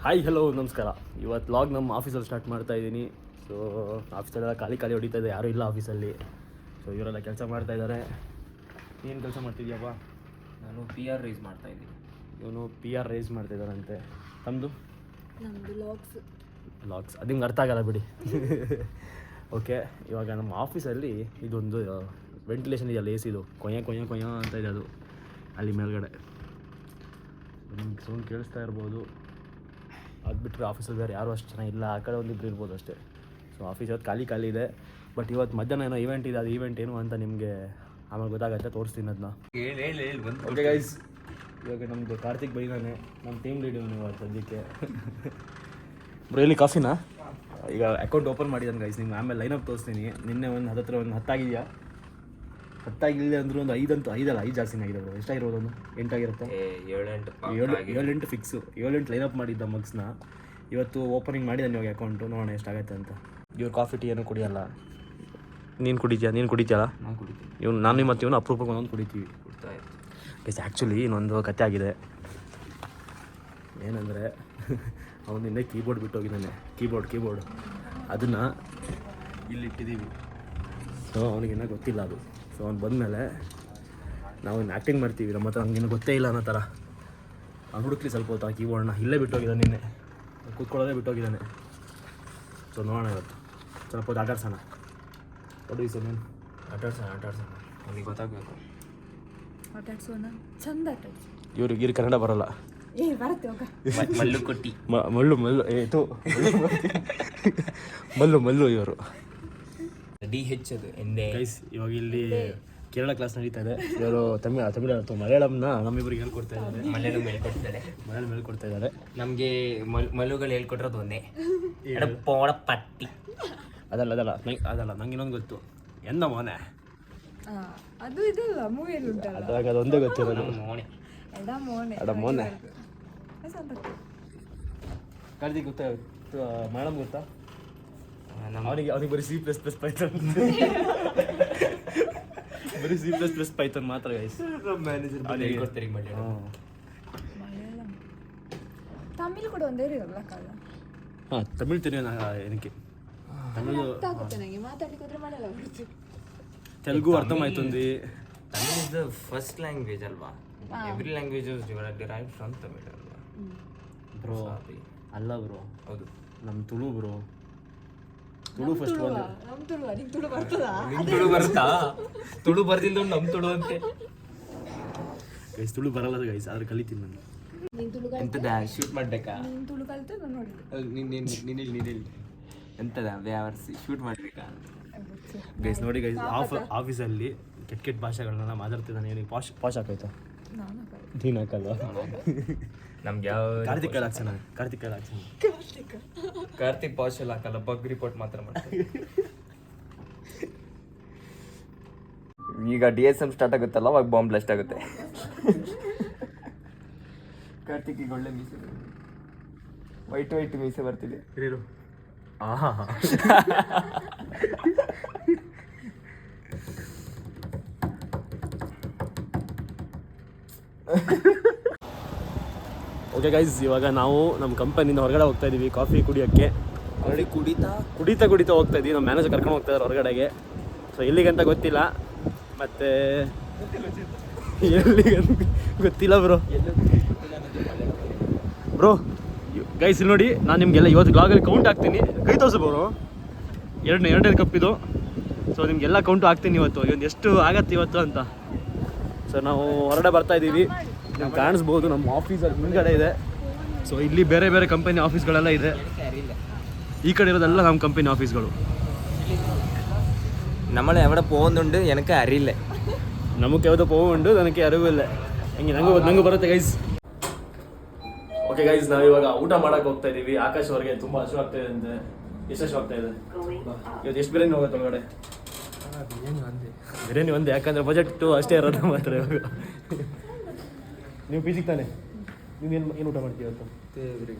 Hi hello ನಮಸ್ಕಾರ. ಇವತ್ತು vlog ನಮ್ಮ ಆಫೀಸಲ್ಲಿ ಸ್ಟಾರ್ಟ್ ಮಾಡ್ತಾ ಇದ್ದೀನಿ. ಸೊ ಆಫೀಸಲ್ಲೆಲ್ಲ ಖಾಲಿ ಹೊಡಿತಾ ಇದೆ, ಯಾರೂ ಇಲ್ಲ ಆಫೀಸಲ್ಲಿ. ಸೊ ಇವರೆಲ್ಲ ಕೆಲಸ ಮಾಡ್ತಾ ಇದ್ದಾರೆ. ಏನು ಕೆಲಸ ಮಾಡ್ತಿದ್ಯಪ್ಪ? ನಾನು ಪಿ ಆರ್ ರೈಸ್ ಮಾಡ್ತಾಯಿದ್ದೀನಿ. ಇವನು ಪಿ ಆರ್ ರೈಸ್ ಮಾಡ್ತಿದ್ದಾರಂತೆ. ತಮ್ಮದು? ನಮ್ಮದು ಲಾಗ್ಸ್ ಅದು ನಿಮ್ಗೆ ಅರ್ಥ ಆಗಲ್ಲ ಬಿಡಿ. ಓಕೆ, ಇವಾಗ ನಮ್ಮ ಆಫೀಸಲ್ಲಿ ಇದೊಂದು ವೆಂಟಿಲೇಷನ್ ಇದೆಯಲ್ಲ, ಎ ಸಿದು ಕೊಯ್ಯ ಅಂತ ಇದೆ ಅದು ಅಲ್ಲಿ ಮೇಲ್ಗಡೆ. ನಿಮ್ಗೆ ಸೌಂಡ್ ಕೇಳಿಸ್ತಾ ಇರ್ಬೋದು. ಅದು ಬಿಟ್ಟರೆ ಆಫೀಸಲ್ಲಿ ಬೇರೆ ಯಾರೂ ಅಷ್ಟು ಚೆನ್ನಾಗಿಲ್ಲ, ಆ ಕಡೆ ಒಂದಿಬ್ಬರು ಇರ್ಬೋದು ಅಷ್ಟೇ. ಸೊ ಆಫೀಸ್ ಇವತ್ತು ಖಾಲಿ ಇದೆ. ಬಟ್ ಇವತ್ತು ಮಧ್ಯಾಹ್ನ ಏನೋ ಈವೆಂಟ್ ಇದೆ. ಅದು ಈವೆಂಟ್ ಏನು ಅಂತ ನಿಮಗೆ ಆಮೇಲೆ ಗೊತ್ತಾಗುತ್ತೆ, ತೋರಿಸ್ತೀನಿ ಅದನ್ನ. ಓಕೆ ಗೈಸ್, ಇವಾಗ ನಮ್ಮದು ಕಾರ್ತಿಕ್ ಬೈದಾನೆ, ನಮ್ಮ ಟೀಮ್ ಲೀಡರ್ ನೀವು ಸದ್ಯಕ್ಕೆ. ಬ್ರೋ ಇಲ್ಲಿ ಕಾಫಿನಾ? ಈಗ ಅಕೌಂಟ್ ಓಪನ್ ಮಾಡಿದ್ದಾನೆ ಗೈಸ್, ನಿಮ್ಗೆ ಆಮೇಲೆ ಲೈನಪ್ ತೋರಿಸ್ತೀನಿ. ನಿನ್ನೆ ಒಂದು 10 ಆಗಿದೆಯಾ? 10 ಆಗಿಲ್ಲ ಅಂದರೂ ಒಂದು 5 ಜಾಸ್ತಿನೇ ಆಗಿದೆ ಬ್ರೋ. ಎಷ್ಟಾಗಿರ್ಬೋದು? ಒಂದು 8 ಆಗಿರುತ್ತೆ. 7-8 ಫಿಕ್ಸು. 7-8 ಲೈನಪ್ ಮಾಡಿದ್ದ ಮಗ್ಸ್ನ. ಇವತ್ತು ಓಪನಿಂಗ್ ಮಾಡಿದ್ದಾನೆ ಇವಾಗ ಅಕೌಂಟು, ನೋಡೋಣ ಎಷ್ಟಾಗತ್ತೆ ಅಂತ. ಇವ್ರು ಕಾಫಿ ಟೀ ಏನೂ ಕುಡಿಯಲ್ಲ. ನೀನು ಕುಡಿತೀಯಲ್ಲ? ನಾನು ಕುಡಿತೀನಿ. ನಾನು ಮತ್ತು ಇವನು ಅಪರೂಪಕ್ಕೆ ಒಂದೊಂದು ಕುಡಿತೀವಿ. ಗೈಸ್ ಆ್ಯಕ್ಚುಲಿ ಇನ್ನೊಂದು ಕತೆ ಆಗಿದೆ. ಏನಂದರೆ ಅವನು ನಿನ್ನೆ ಕೀಬೋರ್ಡ್ ಬಿಟ್ಟು ಹೋಗಿದ್ದಾನೆ. ಕೀಬೋರ್ಡ್ ಅದನ್ನು ಇಲ್ಲಿ ಇಟ್ಟಿದ್ದೀವಿ. ಸೊ ಅವನಿಗಿನ್ನ ಗೊತ್ತಿಲ್ಲ ಅದು. ಸೊ ಅವ್ನು ಬಂದಮೇಲೆ ನಾವು ಇನ್ನು ಆ್ಯಕ್ಟಿಂಗ್ ಮಾಡ್ತೀವಿ, ನಮ್ಮ ಹತ್ರ ಹಂಗೇನು ಗೊತ್ತೇ ಇಲ್ಲ ಅನ್ನೋ ಥರ. ಅವ್ನು ಹುಡುಕ್ಲಿ ಸ್ವಲ್ಪ ಹೊತ್ತು ಆ ಕೀಬೋರ್ಡ್ನ. ಇಲ್ಲೇ ಬಿಟ್ಟೋಗಿದ್ದಾನೆ, ನಿನ್ನೆ ಕೂತ್ಕೊಳ್ಳೋದೇ ಬಿಟ್ಟೋಗಿದ್ದಾನೆ. ಸೊ ನೋಡೋಣ ಇವತ್ತು ಸ್ವಲ್ಪ ಹೊತ್ತು ಆಟಾಡ್ಸೋಣ. ಹೊಡಿ ಸರ್, ನೀನು ಆಟಾಡ್ಸೋಣ ಅವನಿಗೆ ಗೊತ್ತಾಗಬೇಕು. ಆಟಾಡ್ಸೋಣ, ಚಂದ ಆಟಾಡ್ಸು. ಇವ್ರಿಗೆ ಕನ್ನಡ ಬರೋಲ್ಲ. ಬರುತ್ತೆ ಹೋಗ. ಮಲ್ಲು ಕೊಟ್ಟಿ ಮಲ್ಲು ಇವರು DH ಅದು ಎಂದೇ. ಗೈಸ್ ಇವಾಗ ಇಲ್ಲಿ ಕೇರಳ ಕ್ಲಾಸ್ ನಡೀತಾ ಇದೆ. ಇವರು ತಮಿಳು ಅಥವಾ ಮಲಯಾಳಂನ ನಮ್ಮಿಬ್ಬರಿಗೆ ಹೇಳ್ಕೊಡ್ತಾ ಇದ್ದಾರೆ. ಮಲಯಾಳಂ ಹೇಳ್ಕೊಡ್ತಾ ಇದ್ದಾರೆ. ನಮಗೆ ಮಲ್ಲುಗಳು ಹೇಳ್ಕೊಟ್ಟಿರೋದು ಒಂದೇ, ಪೋಡ ಪಟ್ಟಿ. ಅದಲ್ಲ ನಂಗೆ ಇನ್ನೊಂದು ಗೊತ್ತು. ಎಂದ ಮೋನೆ ಅದು ಇದಲ್ಲ ಮೂವಿಯಲ್ಲಿ ಉಂಟಲ್ಲ, ಅದಾಗ ಅದೊಂದೇ ಗೊತ್ತಿರೋದು. ಎಡ ಮೋನೆ. ಕಾರ್ತಿಕ್ ಗೊತ್ತಾ? ಮಲಯಾಳಂ ಗೊತ್ತಾ? ಅವನಿಗೆ ಬರೀ C++ ಪೈಥಾನ್ ಬರೀ C++ ಪೈಥಾನ್ ಮಾತ್ರ ಗೈಸ್. ಹೇಳ್ಕೊಡ್ತಾರೆ ಮಲಯಾಳಂ. ತಮಿಳ್ ಕೂಡ ಒಂದೇ ಇರಲ್ಲ ಕಾಲ. ಹಾಂ, ತಮಿಳ್ ತಿಳಿಯೋ ಏನಕ್ಕೆ? ತಮಿಳು ಆಗುತ್ತೆ ನನಗೆ, ಮಾತಾಡ್ಲಿಕ್ಕೆ ಹೋದ್ರೆ ಮಲಯಾಳಂ ಬರುತ್ತೆ. ತೆಲುಗು ಅರ್ಥಮಾಯ್ತುಂದಿ. Tamil is the first language ಅಲ್ವಾ? Every language is derived from Tamil ಅಲ್ವಾ ಬ್ರೋ? ಅಲ್ಲ ಬ್ರೋ, ಹೌದು. ನಮ್ಮ ತುಳು ಬ್ರೋ. ತುಳು ಫಸ್ಟ್ ಬಂದು ನಮ್ಮ ತುಳು. ಅದಕ್ಕೆ ತುಳು ಬರ್ತದಾ? ನಿಮ್ ತುಳು ಬರುತ್ತಾ? ತುಳು ಬರ್ದಿಲ್ಲ ನಮ್ಮ ತುಳು ಅಂತೆ. ಗೈಸ್ ತುಳು ಬರಲ್ಲ ಗೈಸ್, ಆದ್ರೆ ಕಲಿತೀನಿ ನಾನು. ನೀನು ತುಳು ಎಂತದ ಶೂಟ್ ಮಾಡ್ಬೇಕಾ? ನೀನು ತುಳು ಕಲಿತು ನಾನು ನೋಡಿದೆ. ನೀನಿಲ್ಲಿ ಎಂತದ ವ್ಯಾವರ್ಸಿ ಶೂಟ್ ಮಾಡ್ಬೇಕಾ? ಗೈಸ್ ನೋಡಿ ಗೈಸ್, ಆಫೀಸಲ್ಲಿ ಕೆಟ್ಟ ಭಾಷೆಗಳನ್ನ ಮಾತಾಡ್ತಿದ್ದಾನೆ. ಏನಿಗೆ ಪಾಶ್ ಹಾಕೈತಾ? ನೀನು ಹಾಕಲ್ವಾ? ನಮ್ಗೆ ಯಾವ ಕಾರ್ತಿಕ್ ಹಾಕ್ಸೋಣ. ಕಾರ್ತಿಕ್ ಪಾಶ್ ಎಲ್ಲ ಹಾಕಲ್ಲ, ಬಗ್ ರಿಪೋರ್ಟ್ ಮಾತ್ರ ಮಾಡ್ತಾರೆ. ಈಗ DSM ಸ್ಟಾರ್ಟ್ ಆಗುತ್ತಲ್ಲ, ಅವಾಗ ಬಾಂಬ್ ಬ್ಲಾಸ್ಟ್ ಆಗುತ್ತೆ. ಕಾರ್ತಿಕ್ ಈಗ ಒಳ್ಳೆ ಮೀಸೆ, ವೈಟ್ ಮೀಸೆ ಬರ್ತಿದೆ. ಆಹಾ ಓಕೆ ಗೈಸ್, ಇವಾಗ ನಾವು ನಮ್ಮ ಕಂಪನಿಯಿಂದ ಹೊರಗಡೆ ಹೋಗ್ತಾ ಇದ್ದೀವಿ ಕಾಫಿ ಕುಡಿಯೋಕ್ಕೆ. ಆಲ್ರೆಡಿ ಕುಡಿತಾ ಹೋಗ್ತಾ ಇದ್ದೀವಿ. ನಮ್ಮ ಮ್ಯಾನೇಜರ್ ಕರ್ಕೊಂಡು ಹೋಗ್ತಾ ಇದ್ದಾರೆ ಹೊರಗಡೆಗೆ. ಸೊ ಎಲ್ಲಿಗಂತ ಗೊತ್ತಿಲ್ಲ, ಮತ್ತು ಎಲ್ಲಿಗಂತ ಗೊತ್ತಿಲ್ಲ ಬ್ರೋ. ಗೈಸ್ ಇಲ್ಲಿ ನೋಡಿ, ನಾನು ನಿಮಗೆಲ್ಲ ಇವತ್ತು ಬ್ಲಾಗಲ್ಲಿ ಕೌಂಟ್ ಹಾಕ್ತೀನಿ. ಕೈ ತೋರಿಸು ಬ್ರೋ. ಎರಡನೇ ಕಪ್ಪಿದು. ಸೊ ನಿಮಗೆಲ್ಲ ಕೌಂಟು ಹಾಕ್ತೀನಿ ಇವತ್ತು ಎಷ್ಟು ಆಗತ್ತೆ ಇವತ್ತು ಅಂತ. ಸೊ ನಾವು ಹೊರಗಡೆ ಬರ್ತಾ ಇದ್ದೀವಿ. ನಿಮ್ಗೆ ಕಾಣಿಸ್ಬೋದು ನಮ್ಮ ಆಫೀಸಲ್ಲಿ ಮುಂದ್ಗಡೆ ಇದೆ. ಸೊ ಇಲ್ಲಿ ಬೇರೆ ಕಂಪನಿ ಆಫೀಸ್ಗಳೆಲ್ಲ ಇದೆ. ಈ ಕಡೆ ಇರೋದೆಲ್ಲ ನಮ್ಮ ಕಂಪನಿ ಆಫೀಸ್ಗಳು. നമ്മളെ എവിടെ പോകുന്നുണ്ട് എനിക്ക് അറിയില്ല. ನಮಗೆ ಯಾವುದೋ പോകുന്നുണ്ട് ನನಗೆ ಅರಿವಿಲ್ಲ. ನಂಗೆ ಬರುತ್ತೆ ಗೈಸ್. ಓಕೆ ಗೈಸ್, ನಾವು ಇವಾಗ ಊಟ ಮಾಡಕ್ಕೆ ಹೋಗ್ತಾ ಇದ್ದೀವಿ. ಆಕಾಶ್ ಅವ್ರಿಗೆ ತುಂಬ ಹಸು ಆಗ್ತಾ ಇದೆ ಅಂತೆ. ಎಷ್ಟು ಹಸು ಆಗ್ತಾ ಇದೆ ಇವತ್ತು? ಎಷ್ಟು ಬಿರಿಯಾನಿ ಹೋಗುತ್ತೆ ಒಳಗಡೆ? ಬಿರಿಯಾನಿ ಒಂದೇ, ಯಾಕಂದ್ರೆ ಬಜೆಟ್ ಅಷ್ಟೇ ಇರೋದು ಮಾತ್ರ ಇವಾಗ. ನೀವು ಪೀಸಿಗೆ ತಾನೆ? ನೀವು ಏನು ಊಟ ಮಾಡ್ತೀವಿ ಇವತ್ತು?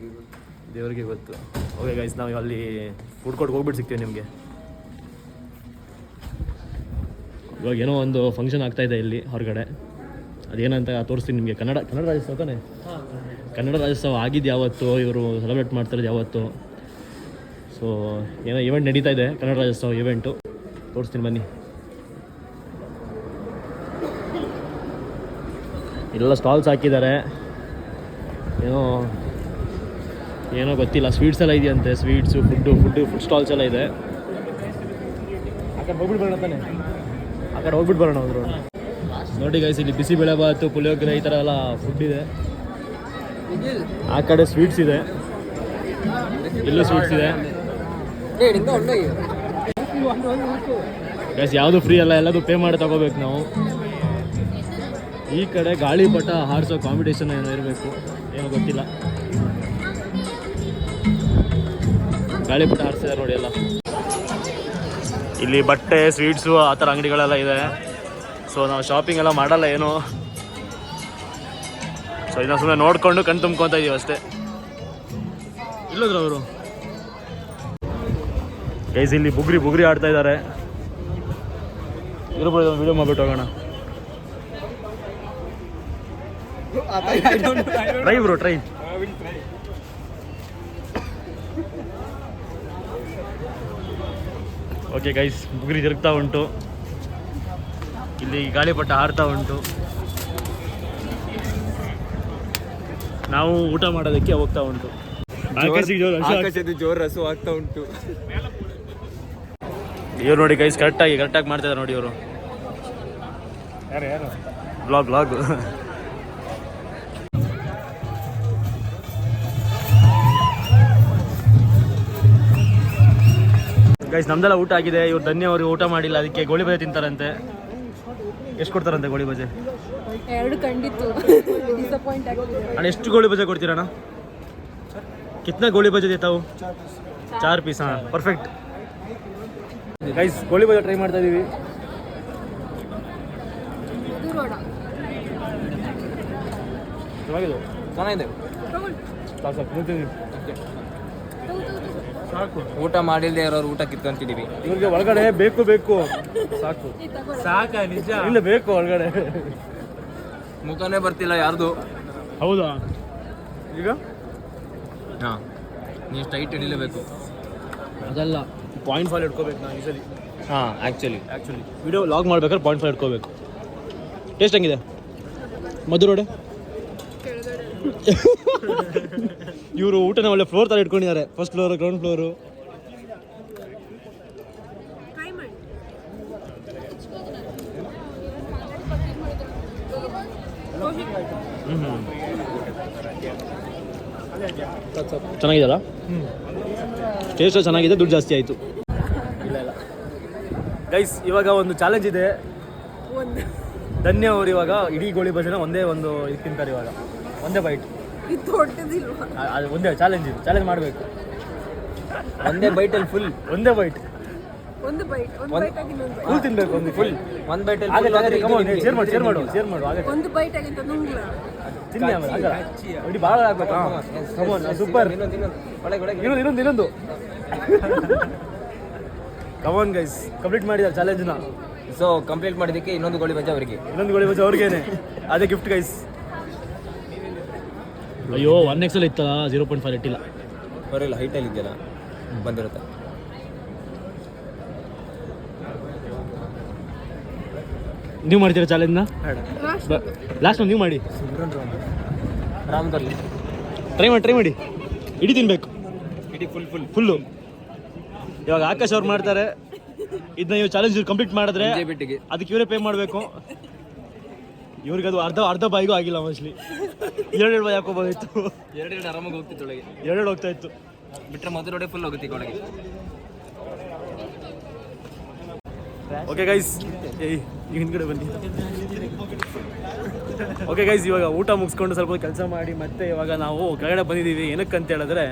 ದೇವರಿಗೆ ಗೊತ್ತು. ಓಕೆ ಗೈಸ್, ನಾವು ಅಲ್ಲಿ ಫುಡ್ ಕೋರ್ಟ್ಗೆ ಹೋಗ್ಬಿಟ್ಟು ಸಿಗ್ತೀವಿ ನಿಮಗೆ. ಇವಾಗ ಏನೋ ಒಂದು ಫಂಕ್ಷನ್ ಆಗ್ತಾ ಇದೆ ಇಲ್ಲಿ ಹೊರಗಡೆ. ಅದೇನಂತ ತೋರಿಸ್ತೀನಿ ನಿಮಗೆ. ಕನ್ನಡ ರಾಜ್ಯೋತ್ಸವ ತಾನೆ? ಕನ್ನಡ ರಾಜ್ಯೋತ್ಸವ ಆಗಿದ್ದು ಯಾವತ್ತು, ಇವರು ಸೆಲೆಬ್ರೇಟ್ ಮಾಡ್ತಿರೋದು ಯಾವತ್ತು. ಸೊ ಏನೋ ಇವೆಂಟ್ ನಡೀತಾ ಇದೆ, ಕನ್ನಡ ರಾಜ್ಯೋತ್ಸವ ಇವೆಂಟು. ತೋರಿಸ್ತೀನಿ ಬನ್ನಿ. ಇಲ್ಲೆಲ್ಲ ಸ್ಟಾಲ್ಸ್ ಹಾಕಿದ್ದಾರೆ, ಏನೋ ಗೊತ್ತಿಲ್ಲ. ಸ್ವೀಟ್ಸ್ ಎಲ್ಲ ಇದೆಯಂತೆ, ಸ್ವೀಟ್ಸು, ಫುಡ್ ಸ್ಟಾಲ್ಸ್ ಎಲ್ಲ ಇದೆ. ಆ ಕಡೆ ಹೋಗ್ಬಿಟ್ಟು ಬರೋಣ ತಾನೆ, ಆ ಕಡೆ ಹೋಗ್ಬಿಟ್ಟು ಬರೋಣ ಅವರು. ನೋಡಿ ಗೈಸ್, ಇಲ್ಲಿ ಬಿಸಿಬೇಳೆಬಾತು, ಪುಳಿಯೋಗರೆ ಈ ಥರ ಎಲ್ಲ ಫುಡ್ ಇದೆ. ಆ ಕಡೆ ಸ್ವೀಟ್ಸ್ ಇದೆ, ಇಲ್ಲೂ ಸ್ವೀಟ್ಸ್ ಇದೆ ಗೈಸ್. ಯಾವುದು ಫ್ರೀ ಅಲ್ಲ, ಎಲ್ಲದು ಪೇ ಮಾಡಿ ತಗೋಬೇಕು ನಾವು. ಈ ಕಡೆ ಗಾಳಿಪಟ ಹಾರಿಸೋ ಕಾಂಪಿಟೇಷನ್ ಏನೋ ಇರಬೇಕು, ಏನೋ ಗೊತ್ತಿಲ್ಲ. ಗಾಳಿಪಟ ಹಾರಿಸಿದ್ದಾರೆ ನೋಡಿ ಎಲ್ಲ. ಇಲ್ಲಿ ಬಟ್ಟೆ, ಸ್ವೀಟ್ಸು ಆ ಥರ ಅಂಗಡಿಗಳೆಲ್ಲ ಇದೆ. ಸೊ ನಾವು ಶಾಪಿಂಗ್ ಎಲ್ಲ ಮಾಡಲ್ಲ ಏನು. ಸೊ ಇದನ್ನ ಸುಮ್ಮನೆ ನೋಡಿಕೊಂಡು ಕಣ್ ತುಂಬ್ಕೊತಾ ಇದೀವಿ ಅಷ್ಟೇ. ಇಲ್ಲದ್ರು ಅವರು ಗೈಸ್, ಇಲ್ಲಿ ಬುಗ್ರಿ ಆಡ್ತಾ ಇದ್ದಾರೆ. ಇರ್ಬೋದು, ವಿಡಿಯೋ ಮಾಡ್ಬಿಟ್ಟು ಹೋಗೋಣ. Try bro, try. Okay guys, ಬುಗ್ರಿ ತಿರುಗ್ತಾ ಉಂಟು, ಇಲ್ಲಿ ಗಾಳಿಪಟ ಹಾರ್ತಾ ಉಂಟು. ನಾವು ಊಟ ಮಾಡೋದಕ್ಕೆ ಹೋಗ್ತಾ ಉಂಟು. ಆಕಾಶದ ಜೋರು ರಸು ಆಗ್ತಾ ಉಂಟು. ಇವ್ರು ನೋಡಿ ಗೈಸ್, ಕರೆಕ್ಟಾಗಿ ಮಾಡ್ತಿದ್ದಾರೆ ನೋಡಿ ಇವರು. ಯಾರು ಬ್ಲಾಗ್ ಗೈಸ್, ನಮ್ದೆಲ್ಲ ಊಟ ಆಗಿದೆ. ಇವ್ರು ಧನ್ಯ ಅವ್ರಿಗೆ ಊಟ ಮಾಡಿಲ್ಲ, ಅದಕ್ಕೆ ಗೋಳಿ ಬಜೆ ತಿಂತಾರಂತೆ. ಎಷ್ಟು ಕೊಡ್ತಾರಂತೆ ಗೋಳಿ ಬಜೆ? 2 ಖಂಡಿತು ಡಿಸಪಾಯಿಂಟ್ ಆಗ್ತಿದೆ ಅಣ್ಣ. ಎಷ್ಟು ಗೋಳಿ ಬಜೆ ಕೊಡ್ತೀರಣ್ಣ? ಕಿತ್ನಾ ಗೋಳಿ ಬಜೆ ದೇತಾವು? 4 ಪೀಸ್. ಹಾಂ, perfect guys. Goli baje try ಮಾಡ್ತಾ ಇದೀವಿ. ಚೆನ್ನಾಗಿದೆ. ಸಾಕು. ಊಟ ಮಾಡಿಲ್ದೇ ಇರೋರು ಊಟ ಕಿತ್ಕೊಂತಿದೀವಿ. ಇವ್ರಿಗೆ ಒಳಗಡೆ ಬೇಕು ಸಾಕು. ಸಾಕ ನಿಜ, ಇಲ್ಲ ಬೇಕು ಒಳಗಡೆ. ಮುಖನೇ ಬರ್ತಿಲ್ಲ ಯಾರ್ದು. ಹೌದಾ? ಈಗ ಹಾಂ, ನೀವು ಸ್ಟ್ರೈಟ್ ಹಿಡಿಲೇಬೇಕು. ಅದಲ್ಲ, .5 ಇಟ್ಕೋಬೇಕು ನಾವು ಈ ಸಲ. ಹಾಂ, ಆ್ಯಕ್ಚುಲಿ ವಿಡಿಯೋ ಲಾಗ್ ಮಾಡ್ಬೇಕಾದ್ರೆ .5 ಇಟ್ಕೋಬೇಕು. ಟೇಸ್ಟ್ ಹೆಂಗಿದೆ ಮಧುರೋಡೆ? ಇವರು ಊಟನ ಒಳ್ಳೆ ಫ್ಲೋರ್ ಥರ ಇಟ್ಕೊಂಡಿದ್ದಾರೆ. First floor, ground floor. ಚೆನ್ನಾಗಿದೆಯಲ್ಲ? ಟೇಸ್ಟ್ ಚೆನ್ನಾಗಿದೆ, ದುಡ್ಡು ಜಾಸ್ತಿ ಆಯಿತು. ಇಲ್ಲ ಗೈಸ್, ಇವಾಗ ಒಂದು ಚಾಲೆಂಜ್ ಇದೆ. ಧನ್ಯ ಅವರು ಇವಾಗ ಇಡೀ ಗೋಳಿ ಬಜೆನ ಒಂದೇ ಇದು ತಿಂತಾರೆ. ಇವಾಗ ಒಂದೇ ಬೈಟ್. ಅದು ಒಂದೇ ಚಾಲೆಂಜ್. ಇದು ಚಾಲೆಂಜ್ ಮಾಡಬೇಕು. ಒಂದೇ ಬೈಟಲ್ಲಿ ಫುಲ್. ಒಂದೇ ಬೈಟ್ ಫುಲ್ ತಿನ್ಬೇಕು. ಒಂದು ಫುಲ್ ಒಂದು ಬೈಟಲ್ಲಿ ಶೇರ್ ಮಾಡು. ಒಂದು ಬೈಟ್ ಆಗಿಂತ ನುಂಗ್ಲ ತಿನ್ನಿ ಆಮೇಲೆ. ಇಡೀ ಭಾಳ ಆಗ್ಬೇಕು. ಸೂಪರ್. ಇನ್ನೊಂದು ಕಮಾನ್ ಗೈಸ್, ಕಂಪ್ಲೀಟ್ ಮಾಡಿದ್ದಾರೆ ಚಾಲೆಂಜ್ನ. ಸೊ ಕಂಪ್ಲೀಟ್ ಮಾಡಿದ್ದಕ್ಕೆ ಇನ್ನೊಂದು ಗೋಳಿ ಬಜೆ ಅವರಿಗೆ. ಅವ್ರಿಗೇನೆ ಅದೇ ಗಿಫ್ಟ್ ಗೈಸ್. ಅಯ್ಯೋ, 1XL ಇತ್ತಲ್ಲ, 0.5 ಇಟ್ಟಿಲ್ಲ. ಬರೋಲ್ಲ, ಹೈಟಲ್ಲಿ ಇದೆಯಲ್ಲ, ಬಂದಿರುತ್ತೆ. ನೀವು ಮಾಡ್ತೀರಾ ಚಾಲೆಂಜ್ನ? ಲಾಸ್ಟ್ ನೀವು ಮಾಡಿ. ರಾಮದಲ್ಲಿ ಟ್ರೈ ಮಾಡಿ. ಇಡೀ ತಿನ್ಬೇಕು, ಇಡೀ ಫುಲ್ಲು. ಇವಾಗ ಆಕಾಶ್ ಅವ್ರು ಮಾಡ್ತಾರೆ. ಇದನ್ನ ನೀವು ಚಾಲೆಂಜ್ ಕಂಪ್ಲೀಟ್ ಮಾಡಿದ್ರೆ ಅದಕ್ಕೆ ಇವರೇ ಪೇ ಮಾಡಬೇಕು. ಇವ್ರಿಗೆ ಅದು ಅರ್ಧ ಬಾಯಿಗೂ ಆಗಿಲ್ಲ ಮೋಸ್ಟ್ಲಿ. 2 ಬಾಯಿ ಹಾಕೋಬೋದಿತ್ತು. 2 ಆರಾಮಾಗಿ ಹೋಗ್ತಿತ್ತು ಒಳಗೆ. 2 ಹೋಗ್ತಾ ಇತ್ತು. ಬಿಟ್ಟರೆ ಮೊದಲೋಡೆ ಫುಲ್ ಹೋಗುತ್ತೆ ಒಳಗೆ. ಓಕೆ ಗೈಸ್, ಹಿಂದ್ಗಡೆ ಬನ್ನಿ. ಓಕೆ ಗೈಸ್, ಇವಾಗ ಊಟ ಮುಗಿಸ್ಕೊಂಡು ಸ್ವಲ್ಪ ಕೆಲಸ ಮಾಡಿ ಮತ್ತೆ ಇವಾಗ ನಾವು ಕೆಳಗಡೆ ಬಂದಿದ್ದೀವಿ. ಏನಕ್ಕೆ ಅಂತ ಹೇಳಿದ್ರೆ,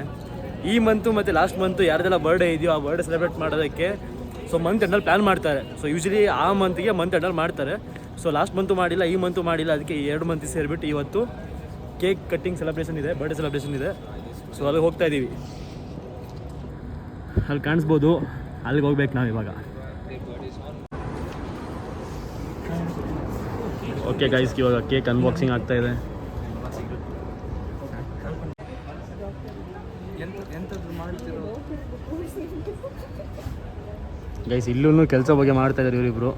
ಈ ಮಂತು ಮತ್ತು ಲಾಸ್ಟ್ ಮಂತು ಯಾರ್ದೆಲ್ಲ ಬರ್ಡೇ ಇದೆಯೋ ಆ ಬರ್ಡೇ ಸೆಲೆಬ್ರೇಟ್ ಮಾಡೋದಕ್ಕೆ ಸೊ ಮಂತ್ ಎಂಡಲ್ಲಿ ಪ್ಲ್ಯಾನ್ ಮಾಡ್ತಾರೆ. ಸೊ ಯೂಶ್ವಲಿ ಆ ಮಂತಿಗೆ ಮಂತ್ ಎಂಡಲ್ಲಿ ಮಾಡ್ತಾರೆ. ಸೊ ಲಾಸ್ಟ್ ಮಂತು ಮಾಡಿಲ್ಲ, ಈ ಮಂತು ಮಾಡಿಲ್ಲ. ಅದಕ್ಕೆ 2 ಮಂತ್ ಸೇರಿಬಿಟ್ಟು ಇವತ್ತು ಕೇಕ್ ಕಟ್ಟಿಂಗ್ ಸೆಲೆಬ್ರೇಷನ್ ಇದೆ, ಬರ್ಡೇ ಸೆಲೆಬ್ರೇಷನ್ ಇದೆ. ಸೊ ಅಲ್ಲಿಗೆ ಹೋಗ್ತಾ ಇದ್ದೀವಿ. ಅಲ್ಲಿ ಕಾಣಿಸ್ಬೋದು, ಅಲ್ಲಿಗೆ ಹೋಗ್ಬೇಕು ನಾವು ಇವಾಗ. ಓಕೆ ಗೈಸ್, ಇವಾಗ ಕೇಕ್ ಅನ್ಬಾಕ್ಸಿಂಗ್ ಆಗ್ತಾ ಇದೆ. ಎಂಥದ್ದು ಮಾಡ್ತಿರೋ ಗೈಸ್ ಇಲ್ಲೂ ಕೆಲಸ ಬಗ್ಗೆ ಮಾಡ್ತಾ ಇದ್ದಾರೆ ಇವರಿಬ್ರು.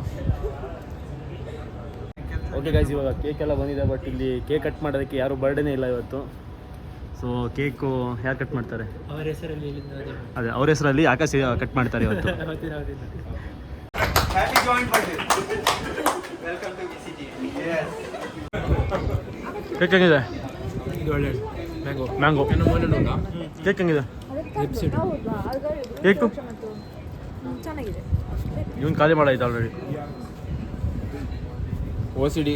ಓಕೆ ಗೈಸ್, ಇವಾಗ ಕೇಕ್ ಎಲ್ಲ ಬಂದಿದೆ, ಬಟ್ ಇಲ್ಲಿ ಕೇಕ್ ಕಟ್ ಮಾಡೋದಕ್ಕೆ ಯಾರು ಬರ್ಡೇನೇ ಇಲ್ಲ ಇವತ್ತು. ಸೊ ಕೇಕು ಯಾರು ಕಟ್ ಮಾಡ್ತಾರೆ? ಅವರ ಹೆಸರಲ್ಲಿ ಅದೇ ಅವ್ರ ಹೆಸರಲ್ಲಿ ಆಕಾಶ್ ಕಟ್ ಮಾಡ್ತಾರೆ ಇವತ್ತು. ಕೇಕ್ ಹೆಂಗಿದೆ? ಮ್ಯಾಂಗೋ. ಕೇಕ್ ಹೆಂಗಿದೆ? ಕೇಕು ಚೆನ್ನಾಗಿದೆ. ಇವನ್ ಖಾಲಿ ಮಾಡಾಯ್ತು ಆಲ್ರೆಡಿ. OCD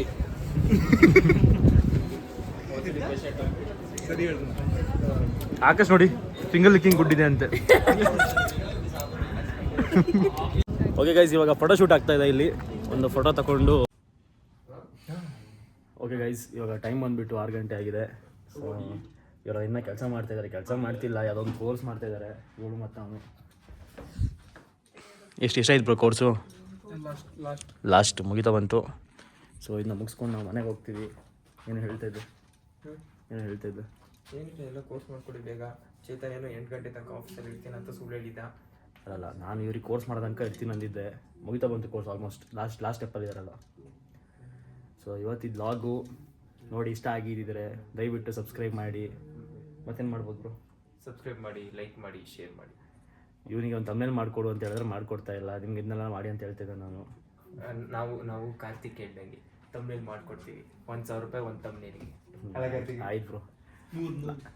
ಆಕಾಶ್ ನೋಡಿ ಸಿಂಗಲ್ ಲಿಕ್ಕಿಂಗ್ ಗುಡ್ ಇದೆ ಅಂತೆ. ಓಕೆ ಗೈಸ್, ಇವಾಗ ಫೋಟೋ ಶೂಟ್ ಆಗ್ತಾ ಇದೆ. ಇಲ್ಲಿ ಒಂದು ಫೋಟೋ ತಗೊಂಡು. ಓಕೆ ಗೈಸ್, ಇವಾಗ ಟೈಮ್ ಬಂದುಬಿಟ್ಟು 6 ಗಂಟೆ ಆಗಿದೆ. ಸೊ ಇವಾಗ ಇನ್ನೂ ಕೆಲಸ ಮಾಡ್ತಾಯಿದ್ದಾರೆ. ಕೆಲಸ ಮಾಡ್ತಿಲ್ಲ, ಯಾವುದೋ ಒಂದು ಕೋರ್ಸ್ ಮಾಡ್ತಾಯಿದ್ದಾರೆ ಇವಳು ಮತ್ತು ಅವನು. ಎಷ್ಟಾಯ್ತು ಬ್ರೋ ಕೋರ್ಸು? ಲಾಸ್ಟ್ ಮುಗಿತಾ ಬಂತು. ಸೊ ಇದನ್ನ ಮುಗಿಸ್ಕೊಂಡು ನಾವು ಮನೆಗೆ ಹೋಗ್ತೀವಿ. ಏನು ಹೇಳ್ತಾಯಿದ್ದೆ? ಏನಿಲ್ಲ, ಎಲ್ಲ ಕೋರ್ಸ್ ಮಾಡ್ಕೊಡಿ ಬೇಗ. ಚೇತನ್ ಏನೋ 8 ಗಂಟೆ ತನಕ ಆಫೀಸಲ್ಲಿ ಇರ್ತೀನಿ ಅಂತ ಸುಳ್ಳು ಹೇಳಿದ್ದ. ಅಲ್ಲ, ನಾನು ಇವ್ರಿಗೆ ಕೋರ್ಸ್ ಮಾಡೋ ತನಕ ಇರ್ತೀನಿ ಅಂದಿದ್ದೆ. ಮುಗಿತಾ ಬಂತು ಕೋರ್ಸ್ ಆಲ್ಮೋಸ್ಟ್. ಲಾಸ್ಟ್ ಸ್ಟೆಪ್ಪಲ್ಲಿದ್ದಾರಲ್ಲ. ಸೊ ಇವತ್ತಿದ್ದು ಲಾಗು ನೋಡಿ ಇಷ್ಟ ಆಗಿದ್ದಿದ್ರೆ ದಯವಿಟ್ಟು ಸಬ್ಸ್ಕ್ರೈಬ್ ಮಾಡಿ. ಮತ್ತೇನು ಮಾಡ್ಬೋದು ಬ್ರೋ? ಸಬ್ಸ್ಕ್ರೈಬ್ ಮಾಡಿ, ಲೈಕ್ ಮಾಡಿ, ಶೇರ್ ಮಾಡಿ. ಇವನಿಗೆ ಒಂದು ತಮ್ಮೇಲೆ ಮಾಡಿಕೊಡು ಅಂತ ಹೇಳಿದ್ರೆ ಮಾಡಿಕೊಡ್ತಾ ಇಲ್ಲ. ನಿಮ್ಗೆ ಇದನ್ನೆಲ್ಲ ಮಾಡಿ ಅಂತ ಹೇಳ್ತಿದ್ದೆ ನಾನು. ನಾವು ಕಾರ್ತಿಕ್ ಹೇಳ್ದಂಗೆ ತಮ್ನೇಲ್ ಮಾಡ್ಕೊಡ್ತೀವಿ. 1,000 ರೂಪಾಯಿ ಒಂದು ತಮ್ನೇಲಿಗೆ. ಆಯ್ತು ಬ್ರೋ.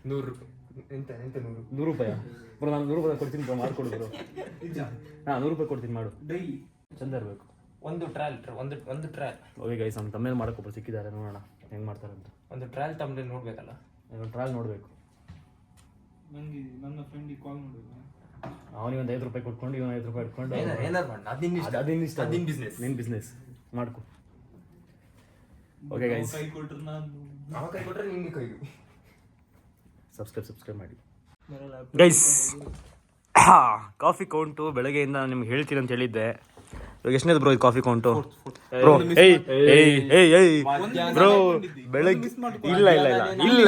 100 ರೂಪಾಯಿ. ಎಂತ 100 ರೂಪಾಯಿ ಬ್ರೋ? ನಾನು 100 ರೂಪಾಯಿ ಕೊಡ್ತೀನಿ ಬ್ರೋ, ಮಾಡಿಕೊಡು ಬ್ರೋ. ಹಾಂ, 100 ರೂಪಾಯಿ ಕೊಡ್ತೀನಿ, ಮಾಡು. ಚಂದ ಇರಬೇಕು. ಒಂದು ಟ್ರಯಲ್. ಓಕೆ ಗೈಸ್, ನಮ್ಮ ತಮ್ಮೇಲೆ ಮಾಡೋಕೊಬ್ಬರು ಸಿಕ್ಕಿದ್ದಾರೆ, ನೋಡೋಣ ಹೆಂಗೆ ಮಾಡ್ತಾರಂತ. ಒಂದು ಟ್ರಯಲ್ ತಮ್ನೇಲ್ ನೋಡ್ಬೇಕಲ್ಲ. ಒಂದು ಟ್ರಯಲ್ ನೋಡಬೇಕು. ನನಗೆ ನನ್ನ ಫ್ರೆಂಡಿಗೆ ಕಾಲ್ ಮಾಡಬೇಕು. ಅವನಿಗೆ ಒಂದು 5 ರೂಪಾಯಿ ಕೊಟ್ಕೊಂಡು ಇವನು 5 ರೂಪಾಯಿ ಇಟ್ಕೊಂಡು ಏನಾರು ಮಾಡಿ, ಅದಿನ್ ಬಿಸ್ನೆಸ್. ನಿನ್ನ ಬಿಸ್ನೆಸ್ ಮಾಡ್ಕೊ. ಓಕೆ ಗೈಸ್, ಕೈ ಕೊಟ್ರೆ ನಾನು ಅವ ಕೈ ಕೊಟ್ಟರೆ ನಿಮಗೆ ಕೈ. ಸಬ್ಸ್ಕ್ರೈಬ್ ಮಾಡಿ ಗೈಸ್. ಕಾಫಿ ಕೌಂಟು ಬೆಳಗ್ಗೆಯಿಂದ ನಾನು ನಿಮ್ಗೆ ಹೇಳ್ತೀನಿ ಅಂತ ಹೇಳಿದ್ದೆ. ಇವಾಗ ಎಷ್ಟನೇದು ಬ್ರೋ ಇದು ಕಾಫಿ ಕೌಂಟು? ಬ್ರೋ ಬ್ರೋ ಬೆಳಗ್ಗೆ ಇಲ್ಲ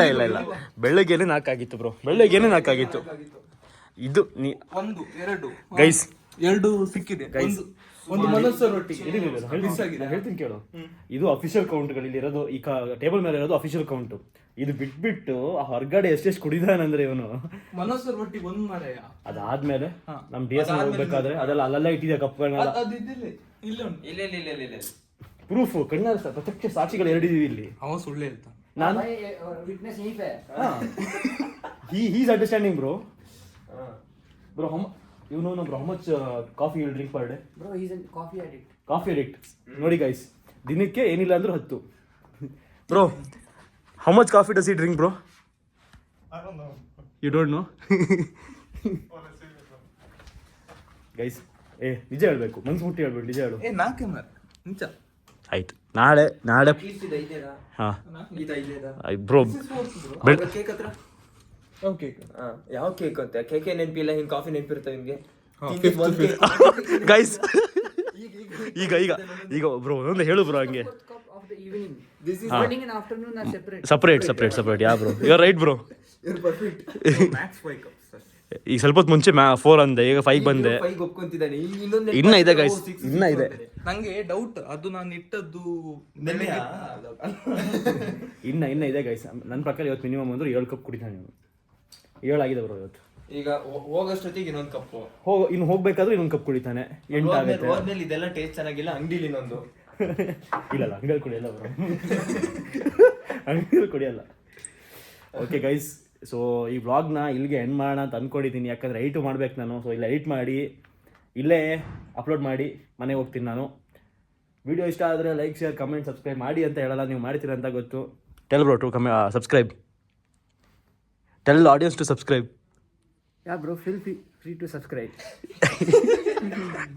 ಬೆಳಗ್ಗೆನೆ 4 ಆಗಿತ್ತು ಬ್ರೋ. ಬೆಳಗ್ಗೆನೆ 4 ಆಗಿತ್ತು. ಇದು ನೀ 1 2 ಗೈಸ್ 2 ಸಿಕ್ಕಿದೆ. ಒಂದು ಮನಸ್ಸು ರೊಟ್ಟಿ ಹೇಳ್ತೀನಿ ಕೇಳು. ಇದು ಅಫಿಷಿಯಲ್ ಕೌಂಟ್ಗಳು ಇಲ್ಲಿ ಇರೋದು. ಈ ಟೇಬಲ್ ಮೇಲೆ ಇರೋದು ಅಫಿಷಿಯಲ್ ಕೌಂಟು. ಇದು ಬಿಟ್ಬಿಟ್ಟು ಹೊರಗಡೆ ಎಷ್ಟೆಷ್ಟು ಕುಡಿದಾನಂದ್ರೆ ಇವನು. ಮನಸ್ಸು ರೊಟ್ಟಿ ಒಂದು ಮಾರಾಯ. ಅದಾದ್ಮೇಲೆ ನಮ್ DS ಹೋಗ್ಬೇಕಾದ್ರೆ ಅದೆಲ್ಲ ಅಲ್ಲೆಲ್ಲ ಇಟ್ಟಿದೆ ಕಪ್ಗಳನ್ನೆಲ್ಲ. ಇಲ್ಲ ಪ್ರೂಫ್ ಕಣ್ಣಾರ ಪ್ರತ್ಯಕ್ಷ ಸಾಕ್ಷಿಗಳು 2 ಇದೀವಿ ಇಲ್ಲಿ. ಅವ ಸುಳ್ಳು ಹೇಳ್ತಾನೆ. ನಾನು ಹೀಸ್ ಅಂಡರ್ಸ್ಟ್ಯಾಂಡಿಂಗ್ ಬ್ರೋ. ಇವನು bro, how much coffee will drink per day? Bro, he's a coffee addict. ನೋಡಿ ಗೈಸ್, ದಿನಕ್ಕೆ ಏನಿಲ್ಲ ಅಂದ್ರೂ 10. Bro, how much coffee does he drink bro? You don't know? Guys, ನಿಜ ಹೇಳ್ಬೇಕು, ಮನ್ಸು ಮುಟ್ಟಿ ಹೇಳ್ಬೇಕು, ನಿಜ ಹೇಳು. ನಾಕೆ ಮಾರ ನಿಜ. ಆಯ್ತು, ನಾಳೆ ಬ್ರೋ ಕೇಕ್ ಹತ್ರ ಓಕೆ ಯಾವ ಕೇಕ್ ಅಂತ? ಕೇಕೆ ನೆನಪಿಲ್ಲ, ಹಿಂಗೆ ಕಾಫಿ ನೆನಪಿರ್ತಾವೆ ನಿಮಗೆ. ಗೈಸ್ ಈಗ ಬ್ರೋ ಒಂದು ಹೇಳು ಬ್ರೋ ಹಂಗೆ. of the evening. This is morning and afternoon are separate. Yeah bro, you are right bro. Max 5 cups. ಈಗ ಸ್ವಲ್ಪ ಹೊತ್ತು ಮುಂಚೆ 4 ಅಂದೆ, ಈಗ 5 ಬಂದೆ. 5 ಒಪ್ಕೊಂತಿದ್ದಾನೆ. ಇನ್ನೊಂದು ಇನ್ನ ಇದೆ ಗೈಸ್, ಇನ್ನ ಇದೆ. ನಂಗೆ ಡೌಟ್, ಅದು ನಾನು ಇಟ್ಟದ್ದು ಇನ್ನ ಇದೆ ಗೈಸ್. ನನ್ನ ಪ್ರಕಾರ ಇವತ್ತು ಮಿನಿಮಮ್ ಅಂದ್ರೆ 7 ಕಪ್ ಕುಡಿತಾನೆ ಇವನು. 7 ಆಗಿದೆ ಬ್ರೋ ಇವತ್ತು. ಈಗ ಹೋಗೋಷ್ಟೊತ್ತಿಗೆ ಇನ್ನೊಂದು ಕಪ್ಪು ಇನ್ನು ಹೋಗ್ಬೇಕಾದ್ರೆ ಇನ್ನೊಂದು ಕಪ್ ಕುಡಿತಾನೆ. 8 ಆಗುತ್ತೆ. ಹೋದ್ಮೇಲೆ ಇದೆಲ್ಲ ಟೇಸ್ಟ್ ಚೆನ್ನಾಗಿಲ್ಲ, ಅಂಗಡಿಲಿ ಇನ್ನೊಂದು. ಇಲ್ಲ ಅಂಗಡಿ ಕುಡಿಯಲ್ಲ ಬ್ರೋ, ಅಂಗಡಿ ಕುಡಿಯಲ್ಲ. ಓಕೆ ಗೈಸ್, ಸೊ ಈ ವ್ಲಾಗ್ನ ಇಲ್ಲಿಗೆ ಎಂಡ್ ಮಾಡೋಣ ಅಂತ ಅಂದ್ಕೊಂಡಿದ್ದೀನಿ. ಯಾಕಂದರೆ ಎಡಿಟ್ ಮಾಡ್ಬೇಕು ನಾನು. ಸೊ ಇಲ್ಲ ಎಡಿಟ್ ಮಾಡಿ ಇಲ್ಲೇ ಅಪ್ಲೋಡ್ ಮಾಡಿ ಮನೆಗೆ ಹೋಗ್ತೀನಿ ನಾನು. ವಿಡಿಯೋ ಇಷ್ಟ ಆದರೆ ಲೈಕ್, ಶೇರ್, ಕಮೆಂಟ್, ಸಬ್ಸ್ಕ್ರೈಬ್ ಮಾಡಿ ಅಂತ ಹೇಳಲ್ಲ, ನೀವು ಮಾಡ್ತೀರ ಅಂತ ಗೊತ್ತು. Tell bro to subscribe. Tell audience to subscribe. Yeah, bro, feel free to subscribe.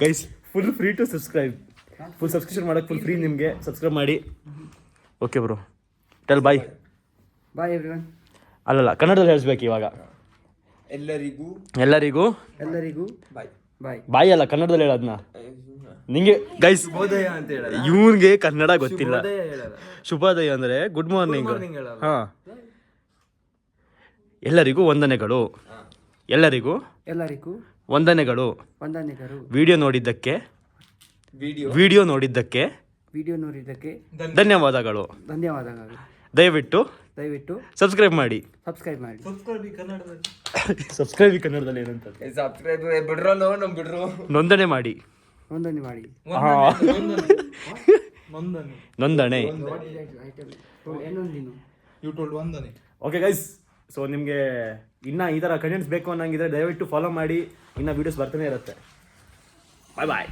Guys, full free to subscribe. Full subscription ಮಾಡೋಕ್ಕೆ ಫುಲ್ ಫ್ರೀ ನಿಮಗೆ. ಸಬ್ಸ್ಕ್ರೈಬ್ ಮಾಡಿ. Okay bro, tell bye. Bye everyone. ಅಲ್ಲಲ್ಲ, ಕನ್ನಡದಲ್ಲಿ ಹೇಳಿಸ್ಬೇಕು ಇವಾಗ. ಎಲ್ಲರಿಗೂ ಬಾಯ್ ಅಲ್ಲ, ಕನ್ನಡದಲ್ಲಿ ಹೇಳೋದನ್ನ ನಿಂಗೆ ಗೈಸ್. ಅಂತ ಹೇಳಲ್ಲ, ಇವನ್ಗೆ ಕನ್ನಡ ಗೊತ್ತಿಲ್ಲ. ಹೇಳಲ್ಲ. ಶುಭೋದಯ ಅಂದ್ರೆ ಗುಡ್ ಮಾರ್ನಿಂಗ್. ಹೇಳಲ್ಲ. ಹಾ, ಎಲ್ಲರಿಗೂ ವಂದನೆಗಳು. ಎಲ್ಲರಿಗೂ ಎಲ್ಲರಿಗೂ ವಂದನೆಗಳು. ವಂದನೆಗಳು. ವಿಡಿಯೋ ನೋಡಿದ್ದಕ್ಕೆ ವಿಡಿಯೋ ನೋಡಿದ್ದಕ್ಕೆ ಧನ್ಯವಾದಗಳು. ಧನ್ಯವಾದಗಳು. ದಯವಿಟ್ಟು ಸಬ್ಸ್ಕ್ರೈಬ್ ಮಾಡಿ. ಸಬ್ಸ್ಕ್ರೈಬ್ ಮಾಡಿ. ಸಬ್ಸ್ಕ್ರೈಬ್ ಕನ್ನಡದಲ್ಲಿ ಏನಂತ ಸಬ್ಸ್ಕ್ರೈಬ್ ಬಿಡ್ರಲ್ಲೋ ನಮ್ ಬಿಡ್ರು. ನೋಂದಣಿ ಮಾಡಿ. ನೋಂದಣಿ ಮಾಡಿ. ನೋಂದಣಿ. ಯು ಟೋಲ್ಡ್ ವಂದನೆ. ಓಕೆ ಗೈಸ್, ಸೊ ನಿಮಗೆ ಇನ್ನು ಈ ಥರ ಕಂಟೆಂಟ್ಸ್ ಬೇಕು ಅನ್ನಂಗಿದ್ರೆ ದಯವಿಟ್ಟು ಫಾಲೋ ಮಾಡಿ. ಇನ್ನು ವೀಡಿಯೋಸ್ ಬರ್ತಾನೆ ಇರುತ್ತೆ. ಬಾಯ್ ಬಾಯ್.